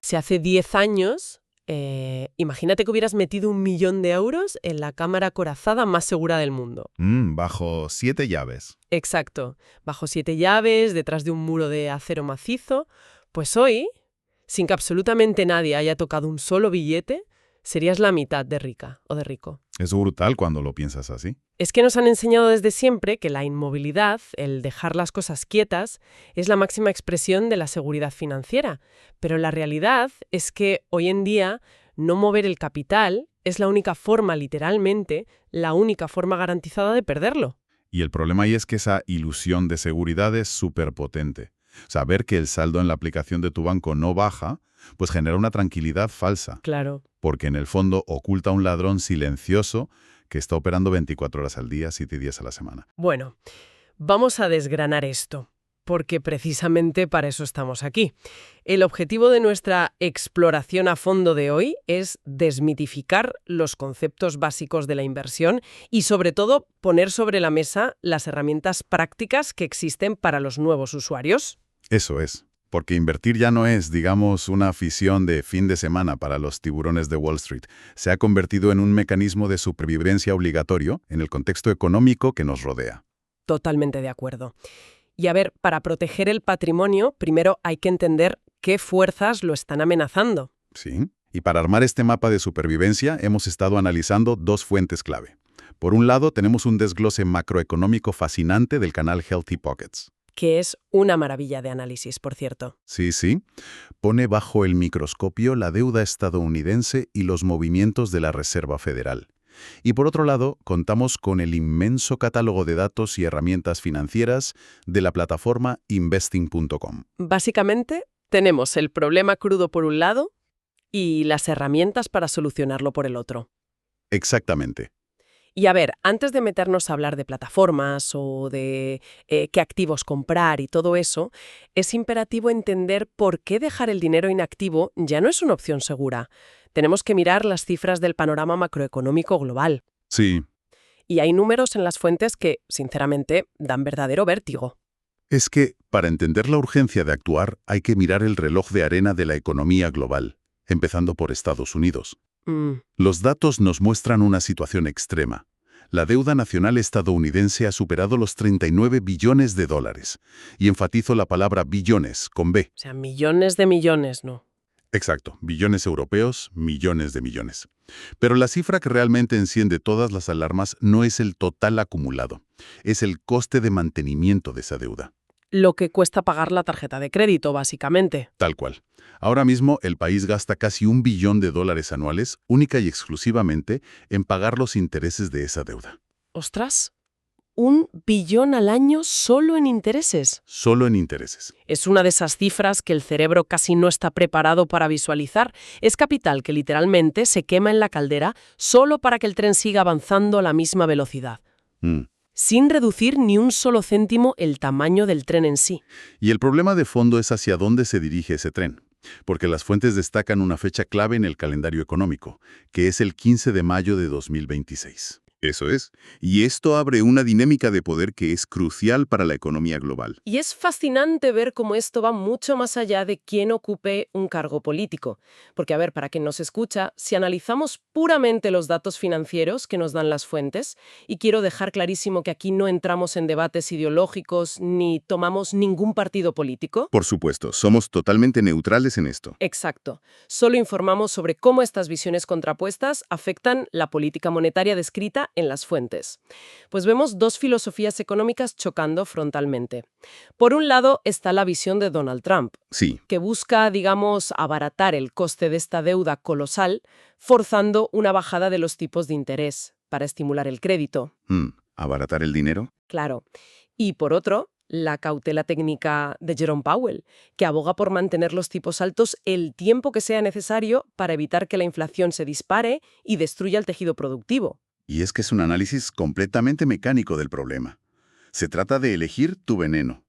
Si hace 10 años, imagínate que hubieras metido 1 millón de euros en la cámara acorazada más segura del mundo. Bajo 7 llaves. Exacto. Bajo 7 llaves, detrás de un muro de acero macizo. Pues hoy, sin que absolutamente nadie haya tocado un solo billete, serías la mitad de rica o de rico. Es brutal cuando lo piensas así. Es que nos han enseñado desde siempre que la inmovilidad, el dejar las cosas quietas, es la máxima expresión de la seguridad financiera. Pero la realidad es que hoy en día no mover el capital es la única forma, literalmente, la única forma garantizada de perderlo. Y el problema ahí es que esa ilusión de seguridad es súper potente. Saber que el saldo en la aplicación de tu banco no baja, pues genera una tranquilidad falsa. Claro. Porque en el fondo oculta a un ladrón silencioso que está operando 24 horas al día, 7 días a la semana. Bueno, vamos a desgranar esto, porque precisamente para eso estamos aquí. El objetivo de nuestra exploración a fondo de hoy es desmitificar los conceptos básicos de la inversión y, sobre todo, poner sobre la mesa las herramientas prácticas que existen para los nuevos usuarios. Eso es. Porque invertir ya no es, digamos, una afición de fin de semana para los tiburones de Wall Street. Se ha convertido en un mecanismo de supervivencia obligatorio en el contexto económico que nos rodea. Totalmente de acuerdo. Y a ver, para proteger el patrimonio, primero hay que entender qué fuerzas lo están amenazando. Sí. Y para armar este mapa de supervivencia hemos estado analizando 2 fuentes clave. Por un lado, tenemos un desglose macroeconómico fascinante del canal Healthy Pockets. Que es una maravilla de análisis, por cierto. Sí. Pone bajo el microscopio la deuda estadounidense y los movimientos de la Reserva Federal. Y por otro lado, contamos con el inmenso catálogo de datos y herramientas financieras de la plataforma investing.com. Básicamente, tenemos el problema crudo por un lado y las herramientas para solucionarlo por el otro. Exactamente. Y a ver, antes de meternos a hablar de plataformas o de qué activos comprar y todo eso, es imperativo entender por qué dejar el dinero inactivo ya no es una opción segura. Tenemos que mirar las cifras del panorama macroeconómico global. Sí. Y hay números en las fuentes que, sinceramente, dan verdadero vértigo. Es que, para entender la urgencia de actuar, hay que mirar el reloj de arena de la economía global, empezando por Estados Unidos. Los datos nos muestran una situación extrema. La deuda nacional estadounidense ha superado los 39 billones de dólares. Y enfatizo la palabra billones, con B. O sea, millones de millones, ¿no? Exacto, billones europeos, millones de millones. Pero la cifra que realmente enciende todas las alarmas no es el total acumulado, es el coste de mantenimiento de esa deuda. Lo que cuesta pagar la tarjeta de crédito, básicamente. Tal cual. Ahora mismo el país gasta casi $1 billón anuales, única y exclusivamente, en pagar los intereses de esa deuda. ¡Ostras! ¿1 billón al año solo en intereses? Solo en intereses. Es una de esas cifras que el cerebro casi no está preparado para visualizar. Es capital que literalmente se quema en la caldera solo para que el tren siga avanzando a la misma velocidad. Sin reducir ni un solo céntimo el tamaño del tren en sí. Y el problema de fondo es hacia dónde se dirige ese tren. Porque las fuentes destacan una fecha clave en el calendario económico, que es el 15 de mayo de 2026. Eso es. Y esto abre una dinámica de poder que es crucial para la economía global. Y es fascinante ver cómo esto va mucho más allá de quién ocupe un cargo político. Porque, a ver, para quien nos escucha, si analizamos puramente los datos financieros que nos dan las fuentes, y quiero dejar clarísimo que aquí no entramos en debates ideológicos ni tomamos ningún partido político. Por supuesto, somos totalmente neutrales en esto. Exacto. Solo informamos sobre cómo estas visiones contrapuestas afectan la política monetaria descrita en las fuentes. Pues vemos 2 filosofías económicas chocando frontalmente. Por un lado está la visión de Donald Trump, Sí. que busca, digamos, abaratar el coste de esta deuda colosal, forzando una bajada de los tipos de interés para estimular el crédito. ¿Abaratar el dinero? Claro. Y por otro, la cautela técnica de Jerome Powell, que aboga por mantener los tipos altos el tiempo que sea necesario para evitar que la inflación se dispare y destruya el tejido productivo. Y es que es un análisis completamente mecánico del problema. Se trata de elegir tu veneno.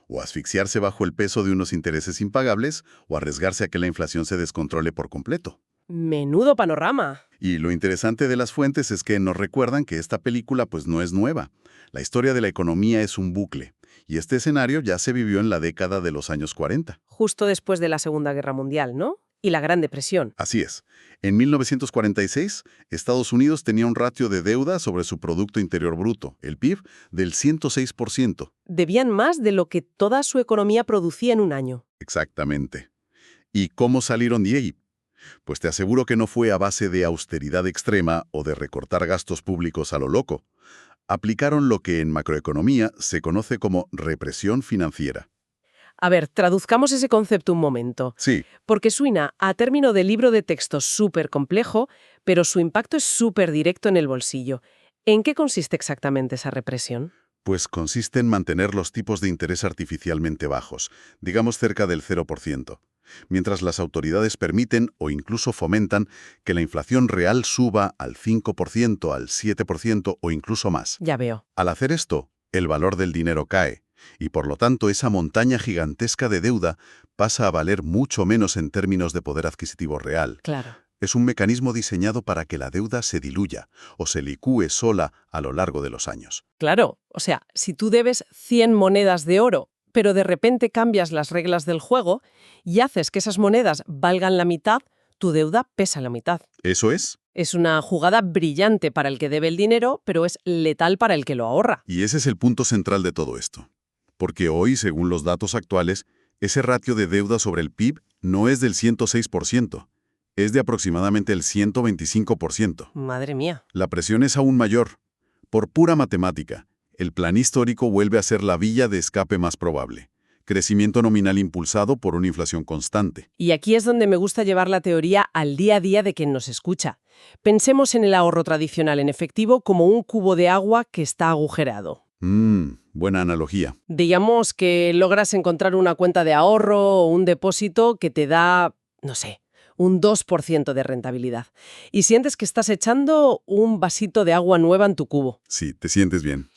O asfixiarse bajo el peso de unos intereses impagables, o arriesgarse a que la inflación se descontrole por completo. ¡Menudo panorama! Y lo interesante de las fuentes es que nos recuerdan que esta película pues no es nueva. La historia de la economía es un bucle. Y este escenario ya se vivió en la década de los años 40. Justo después de la Segunda Guerra Mundial, ¿no? y la Gran Depresión. Así es. En 1946, Estados Unidos tenía un ratio de deuda sobre su Producto Interior Bruto, el PIB, del 106%. Debían más de lo que toda su economía producía en un año. Exactamente. ¿Y cómo salieron de ahí? Pues te aseguro que no fue a base de austeridad extrema o de recortar gastos públicos a lo loco. Aplicaron lo que en macroeconomía se conoce como represión financiera. A ver, traduzcamos ese concepto un momento. Sí, Porque suena a término de libro de texto súper complejo, pero su impacto es súper directo en el bolsillo. ¿En qué consiste exactamente esa represión? pues consiste en mantener los tipos de interés artificialmente bajos, digamos cerca del 0%, mientras las autoridades permiten o incluso fomentan que la inflación real suba al 5%, al 7% o incluso más. Ya veo. Al hacer esto, el valor del dinero cae, y por lo tanto esa montaña gigantesca de deuda pasa a valer mucho menos en términos de poder adquisitivo real. Claro. Es un mecanismo diseñado para que la deuda se diluya o se licúe sola a lo largo de los años. Claro. O sea, si tú debes 100 monedas de oro, pero de repente cambias las reglas del juego y haces que esas monedas valgan la mitad, tu deuda pesa la mitad. ¿Eso es? Es una jugada brillante para el que debe el dinero, pero es letal para el que lo ahorra. Y ese es el punto central de todo esto. Porque hoy, según los datos actuales, ese ratio de deuda sobre el PIB no es del 106%, es de aproximadamente el 125%. Madre mía. La presión es aún mayor. Por pura matemática, el plan histórico vuelve a ser la vía de escape más probable. Crecimiento nominal impulsado por una inflación constante. Y aquí es donde me gusta llevar la teoría al día a día de quien nos escucha. Pensemos en el ahorro tradicional en efectivo como un cubo de agua que está agujereado. Buena analogía. Digamos que logras encontrar una cuenta de ahorro o un depósito que te da, no sé, un 2% de rentabilidad. Y sientes que estás echando un vasito de agua nueva en tu cubo. Sí, te sientes bien.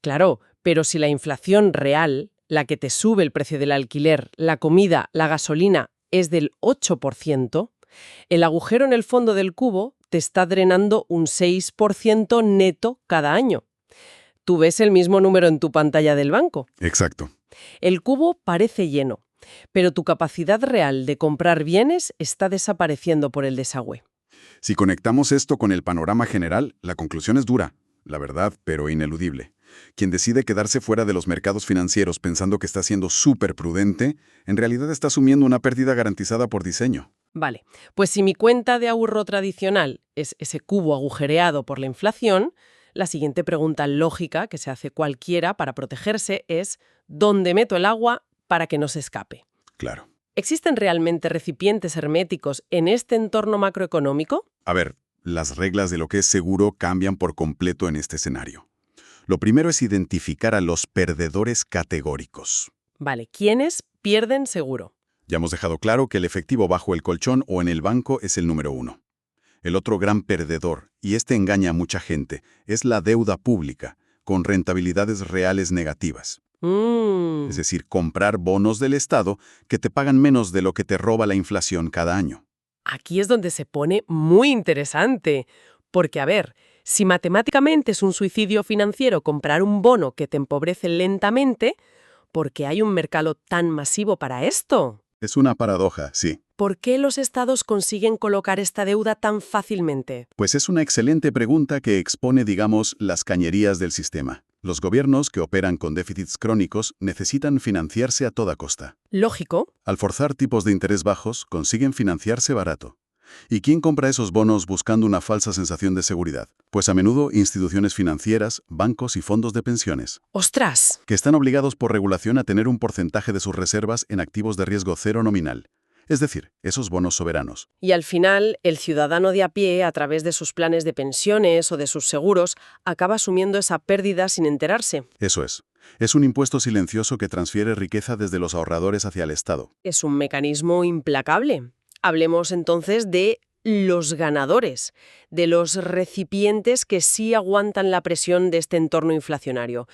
Claro, pero si la inflación real, la que te sube el precio del alquiler, la comida, la gasolina, es del 8%, el agujero en el fondo del cubo te está drenando un 6% neto cada año. Tú ves el mismo número en tu pantalla del banco. Exacto. El cubo parece lleno, pero tu capacidad real de comprar bienes está desapareciendo por el desagüe. Si conectamos esto con el panorama general, la conclusión es dura, la verdad, pero ineludible. Quien decide quedarse fuera de los mercados financieros pensando que está siendo súper prudente, en realidad está asumiendo una pérdida garantizada por diseño. Vale, pues si mi cuenta de ahorro tradicional es ese cubo agujereado por la inflación, la siguiente pregunta lógica que se hace cualquiera para protegerse es ¿dónde meto el agua para que no se escape? Claro. ¿Existen realmente recipientes herméticos en este entorno macroeconómico? A ver, las reglas de lo que es seguro cambian por completo en este escenario. Lo primero es identificar a los perdedores categóricos. Vale, ¿quiénes pierden seguro? Ya hemos dejado claro que el efectivo bajo el colchón o en el banco es el número 1. El otro gran perdedor, y este engaña a mucha gente, es la deuda pública, con rentabilidades reales negativas. Es decir, comprar bonos del Estado que te pagan menos de lo que te roba la inflación cada año. Aquí es donde se pone muy interesante. Porque, a ver, si matemáticamente es un suicidio financiero comprar un bono que te empobrece lentamente, ¿por qué hay un mercado tan masivo para esto? Es una paradoja, sí. ¿Por qué los estados consiguen colocar esta deuda tan fácilmente? Pues es una excelente pregunta que expone, digamos, las cañerías del sistema. Los gobiernos que operan con déficits crónicos necesitan financiarse a toda costa. Lógico. Al forzar tipos de interés bajos, consiguen financiarse barato. ¿Y quién compra esos bonos buscando una falsa sensación de seguridad? Pues a menudo instituciones financieras, bancos y fondos de pensiones. ¡Ostras! Que están obligados por regulación a tener un porcentaje de sus reservas en activos de riesgo cero nominal. Es decir, esos bonos soberanos. Y al final, el ciudadano de a pie, a través de sus planes de pensiones o de sus seguros, acaba asumiendo esa pérdida sin enterarse. Eso es. Es un impuesto silencioso que transfiere riqueza desde los ahorradores hacia el Estado. Es un mecanismo implacable. Hablemos entonces de los ganadores, de los recipientes que sí aguantan la presión de este entorno inflacionario,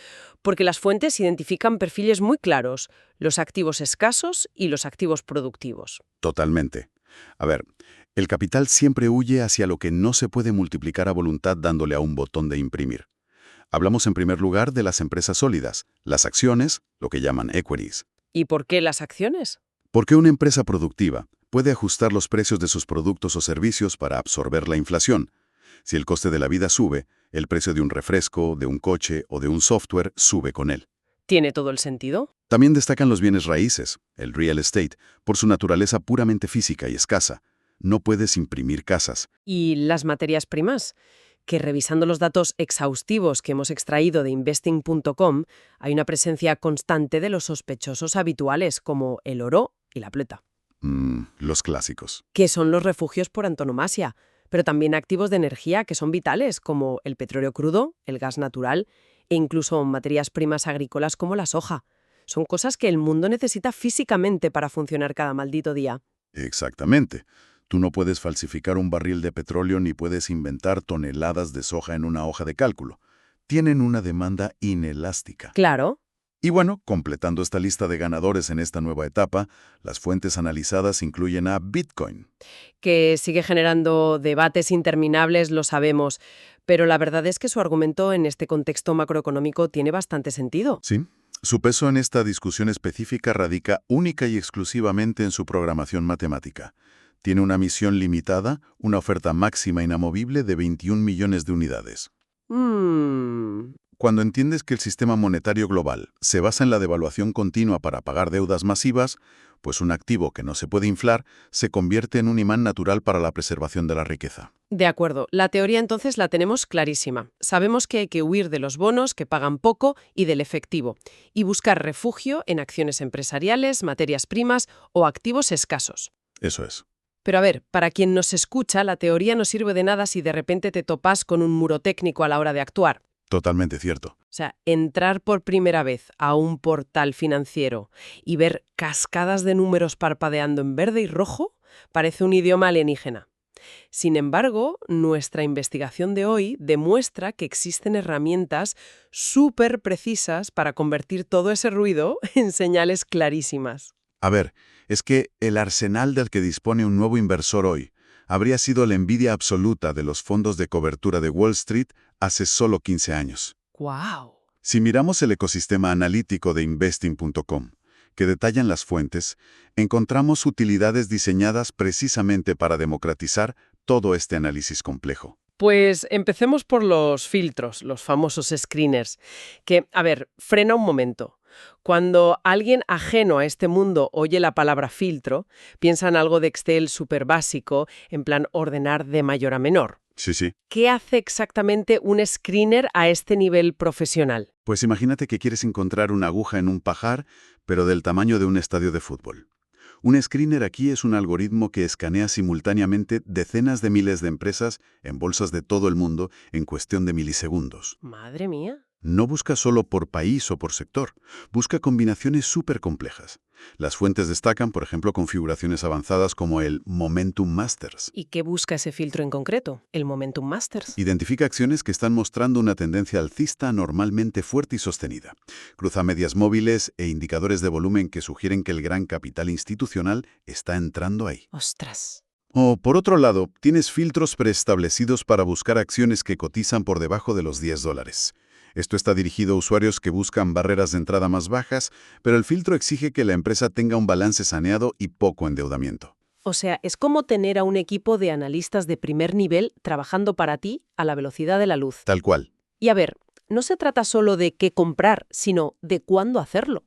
porque las fuentes identifican perfiles muy claros, los activos escasos y los activos productivos. Totalmente. A ver, el capital siempre huye hacia lo que no se puede multiplicar a voluntad dándole a un botón de imprimir. Hablamos en primer lugar de las empresas sólidas, las acciones, lo que llaman equities. ¿Y por qué las acciones? ¿Por qué una empresa productiva? puede ajustar los precios de sus productos o servicios para absorber la inflación. Si el coste de la vida sube, el precio de un refresco, de un coche o de un software sube con él. ¿Tiene todo el sentido? También destacan los bienes raíces, el real estate, por su naturaleza puramente física y escasa. No puedes imprimir casas. ¿Y las materias primas? Que revisando los datos exhaustivos que hemos extraído de investing.com, hay una presencia constante de los sospechosos habituales, como el oro y la plata, Los clásicos. que son los refugios por antonomasia, pero también activos de energía que son vitales, como el petróleo crudo, el gas natural e incluso materias primas agrícolas como la soja. Son cosas que el mundo necesita físicamente para funcionar cada maldito día. Exactamente. Tú no puedes falsificar un barril de petróleo ni puedes inventar toneladas de soja en una hoja de cálculo. Tienen una demanda inelástica. Claro. Y bueno, completando esta lista de ganadores en esta nueva etapa, las fuentes analizadas incluyen a Bitcoin. Que sigue generando debates interminables, lo sabemos, pero la verdad es que su argumento en este contexto macroeconómico tiene bastante sentido. Sí. Su peso en esta discusión específica radica única y exclusivamente en su programación matemática. Tiene una misión limitada, una oferta máxima inamovible de 21 millones de unidades. Cuando entiendes que el sistema monetario global se basa en la devaluación continua para pagar deudas masivas, pues un activo que no se puede inflar se convierte en un imán natural para la preservación de la riqueza. De acuerdo, la teoría entonces la tenemos clarísima. Sabemos que hay que huir de los bonos que pagan poco y del efectivo, y buscar refugio en acciones empresariales, materias primas o activos escasos. Eso es. Pero a ver, para quien nos escucha, la teoría no sirve de nada si de repente te topas con un muro técnico a la hora de actuar. Totalmente cierto. O sea, entrar por primera vez a un portal financiero y ver cascadas de números parpadeando en verde y rojo parece un idioma alienígena. Sin embargo, nuestra investigación de hoy demuestra que existen herramientas súper precisas para convertir todo ese ruido en señales clarísimas. A ver, es que el arsenal del que dispone un nuevo inversor hoy habría sido la envidia absoluta de los fondos de cobertura de Wall Street hace solo 15 años. ¡Guau! Si miramos el ecosistema analítico de investing.com, que detallan las fuentes, encontramos utilidades diseñadas precisamente para democratizar todo este análisis complejo. Pues empecemos por los filtros, los famosos screeners, que, a ver, frena un momento. Cuando alguien ajeno a este mundo oye la palabra filtro, piensa en algo de Excel súper básico, en plan ordenar de mayor a menor. Sí. ¿Qué hace exactamente un screener a este nivel profesional? Pues imagínate que quieres encontrar una aguja en un pajar, pero del tamaño de un estadio de fútbol. Un screener aquí es un algoritmo que escanea simultáneamente decenas de miles de empresas en bolsas de todo el mundo en cuestión de milisegundos. Madre mía. No busca solo por país o por sector, busca combinaciones súper complejas. Las fuentes destacan, por ejemplo, configuraciones avanzadas como el Momentum Masters. ¿Y qué busca ese filtro en concreto, el Momentum Masters? Identifica acciones que están mostrando una tendencia alcista normalmente fuerte y sostenida. Cruza medias móviles e indicadores de volumen que sugieren que el gran capital institucional está entrando ahí. ¡Ostras! O, por otro lado, tienes filtros preestablecidos para buscar acciones que cotizan por debajo de los $10. Esto está dirigido a usuarios que buscan barreras de entrada más bajas, pero el filtro exige que la empresa tenga un balance saneado y poco endeudamiento. O sea, es como tener a un equipo de analistas de primer nivel trabajando para ti a la velocidad de la luz. Tal cual. Y a ver, no se trata solo de qué comprar, sino de cuándo hacerlo.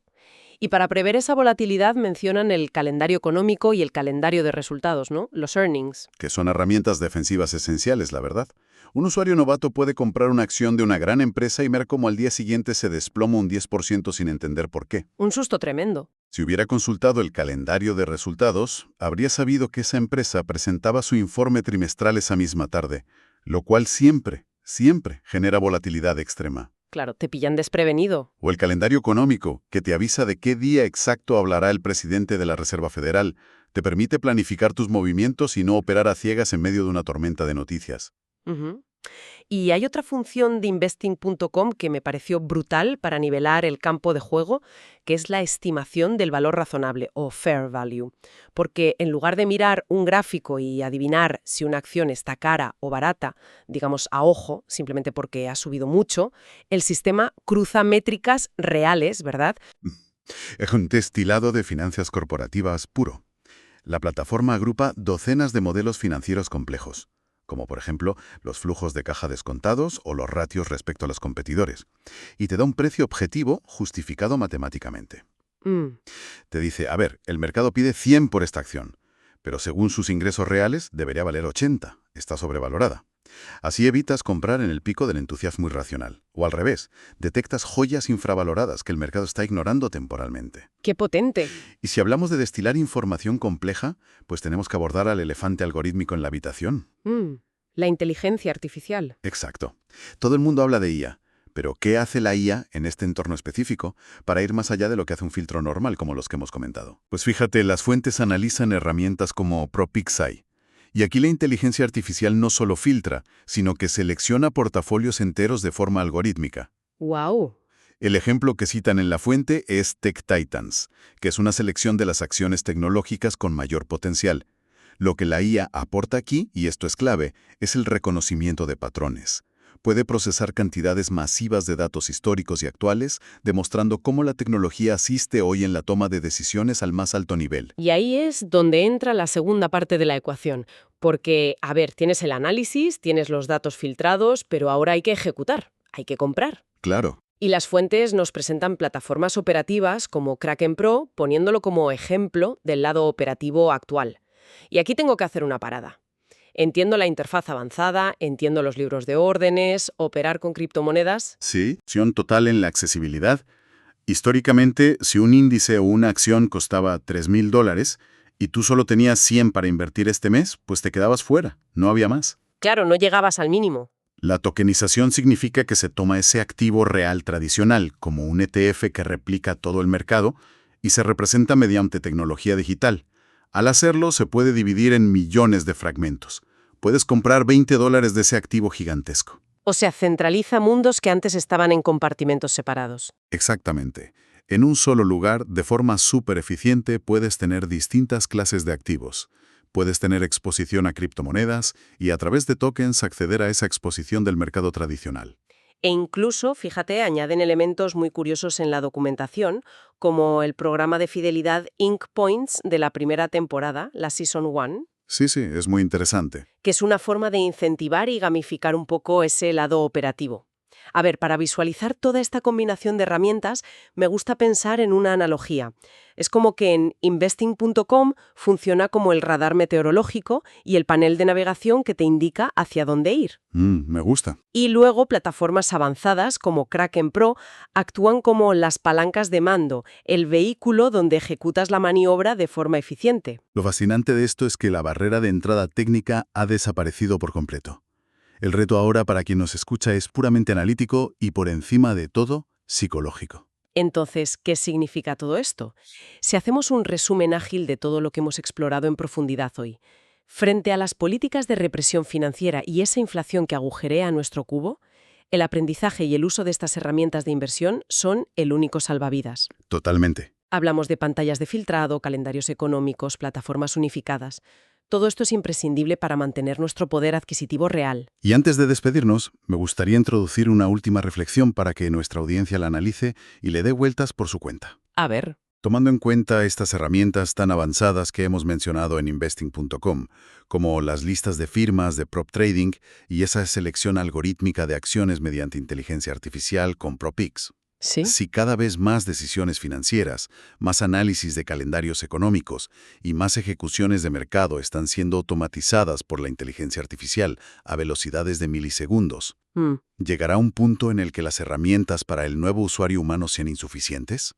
Y para prever esa volatilidad mencionan el calendario económico y el calendario de resultados, ¿no? Los earnings. Que son herramientas defensivas esenciales, la verdad. Un usuario novato puede comprar una acción de una gran empresa y ver cómo al día siguiente se desploma un 10% sin entender por qué. Un susto tremendo. Si hubiera consultado el calendario de resultados, habría sabido que esa empresa presentaba su informe trimestral esa misma tarde, lo cual siempre genera volatilidad extrema. Claro, te pillan desprevenido. O el calendario económico, que te avisa de qué día exacto hablará el presidente de la Reserva Federal, te permite planificar tus movimientos y no operar a ciegas en medio de una tormenta de noticias. Ujú. Y hay otra función de investing.com que me pareció brutal para nivelar el campo de juego, que es la estimación del valor razonable o fair value. Porque en lugar de mirar un gráfico y adivinar si una acción está cara o barata, digamos a ojo, simplemente porque ha subido mucho, el sistema cruza métricas reales, ¿verdad? Es un destilado de finanzas corporativas puro. La plataforma agrupa docenas de modelos financieros complejos, como por ejemplo los flujos de caja descontados o los ratios respecto a los competidores, y te da un precio objetivo justificado matemáticamente. Te dice, a ver, el mercado pide 100 por esta acción, pero según sus ingresos reales debería valer 80, está sobrevalorada. Así evitas comprar en el pico del entusiasmo irracional. O al revés, detectas joyas infravaloradas que el mercado está ignorando temporalmente. ¡Qué potente! Y si hablamos de destilar información compleja, pues tenemos que abordar al elefante algorítmico en la habitación. La inteligencia artificial. Exacto. Todo el mundo habla de IA, pero ¿qué hace la IA en este entorno específico para ir más allá de lo que hace un filtro normal como los que hemos comentado? Pues fíjate, las fuentes analizan herramientas como PropXI. Y aquí la inteligencia artificial no solo filtra, sino que selecciona portafolios enteros de forma algorítmica. ¡Guau! El ejemplo que citan en la fuente es TechTitans, que es una selección de las acciones tecnológicas con mayor potencial. Lo que la IA aporta aquí, y esto es clave, es el reconocimiento de patrones. Puede procesar cantidades masivas de datos históricos y actuales, demostrando cómo la tecnología asiste hoy en la toma de decisiones al más alto nivel. Y ahí es donde entra la segunda parte de la ecuación. Porque, a ver, tienes el análisis, tienes los datos filtrados, pero ahora hay que ejecutar, hay que comprar. Claro. Y las fuentes nos presentan plataformas operativas como Kraken Pro, poniéndolo como ejemplo del lado operativo actual. Y aquí tengo que hacer una parada. Entiendo la interfaz avanzada, entiendo los libros de órdenes, operar con criptomonedas. Sí, opción total en la accesibilidad. Históricamente, si un índice o una acción costaba $3,000 y tú solo tenías 100 para invertir este mes, pues te quedabas fuera, no había más. Claro, no llegabas al mínimo. La tokenización significa que se toma ese activo real tradicional, como un ETF que replica todo el mercado, y se representa mediante tecnología digital. Al hacerlo, se puede dividir en millones de fragmentos. Puedes comprar $20 de ese activo gigantesco. O sea, centraliza mundos que antes estaban en compartimentos separados. Exactamente. En un solo lugar, de forma súper eficiente, puedes tener distintas clases de activos. Puedes tener exposición a criptomonedas y a través de tokens acceder a esa exposición del mercado tradicional. E incluso, fíjate, añaden elementos muy curiosos en la documentación, como el programa de fidelidad Ink Points de la primera temporada, la Season 1, Sí, es muy interesante. que es una forma de incentivar y gamificar un poco ese lado operativo. A ver, para visualizar toda esta combinación de herramientas, me gusta pensar en una analogía. Es como que en investing.com funciona como el radar meteorológico y el panel de navegación que te indica hacia dónde ir. Me gusta. Y luego plataformas avanzadas como Kraken Pro actúan como las palancas de mando, el vehículo donde ejecutas la maniobra de forma eficiente. Lo fascinante de esto es que la barrera de entrada técnica ha desaparecido por completo. El reto ahora para quien nos escucha es puramente analítico y, por encima de todo, psicológico. Entonces, ¿qué significa todo esto? Si hacemos un resumen ágil de todo lo que hemos explorado en profundidad hoy, frente a las políticas de represión financiera y esa inflación que agujerea nuestro cubo, el aprendizaje y el uso de estas herramientas de inversión son el único salvavidas. Totalmente. Hablamos de pantallas de filtrado, calendarios económicos, plataformas unificadas. Todo esto es imprescindible para mantener nuestro poder adquisitivo real. Y antes de despedirnos, me gustaría introducir una última reflexión para que nuestra audiencia la analice y le dé vueltas por su cuenta. A ver. Tomando en cuenta estas herramientas tan avanzadas que hemos mencionado en investing.com, como las listas de firmas de prop trading y esa selección algorítmica de acciones mediante inteligencia artificial con PropX. ¿Sí? Si cada vez más decisiones financieras, más análisis de calendarios económicos y más ejecuciones de mercado están siendo automatizadas por la inteligencia artificial a velocidades de milisegundos, ¿llegará un punto en el que las herramientas para el nuevo usuario humano sean insuficientes?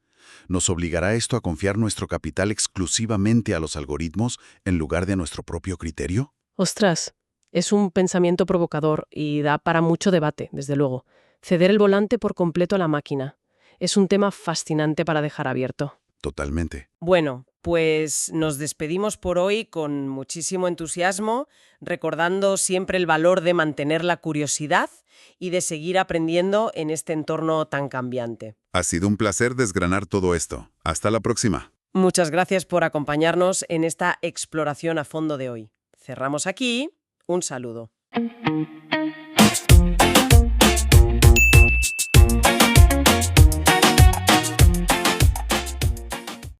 ¿Nos obligará esto a confiar nuestro capital exclusivamente a los algoritmos en lugar de a nuestro propio criterio? Ostras, es un pensamiento provocador y da para mucho debate, desde luego. Ceder el volante por completo a la máquina. Es un tema fascinante para dejar abierto. Totalmente. Bueno, pues nos despedimos por hoy con muchísimo entusiasmo, recordando siempre el valor de mantener la curiosidad y de seguir aprendiendo en este entorno tan cambiante. Ha sido un placer desgranar todo esto. Hasta la próxima. Muchas gracias por acompañarnos en esta exploración a fondo de hoy. Cerramos aquí. Un saludo.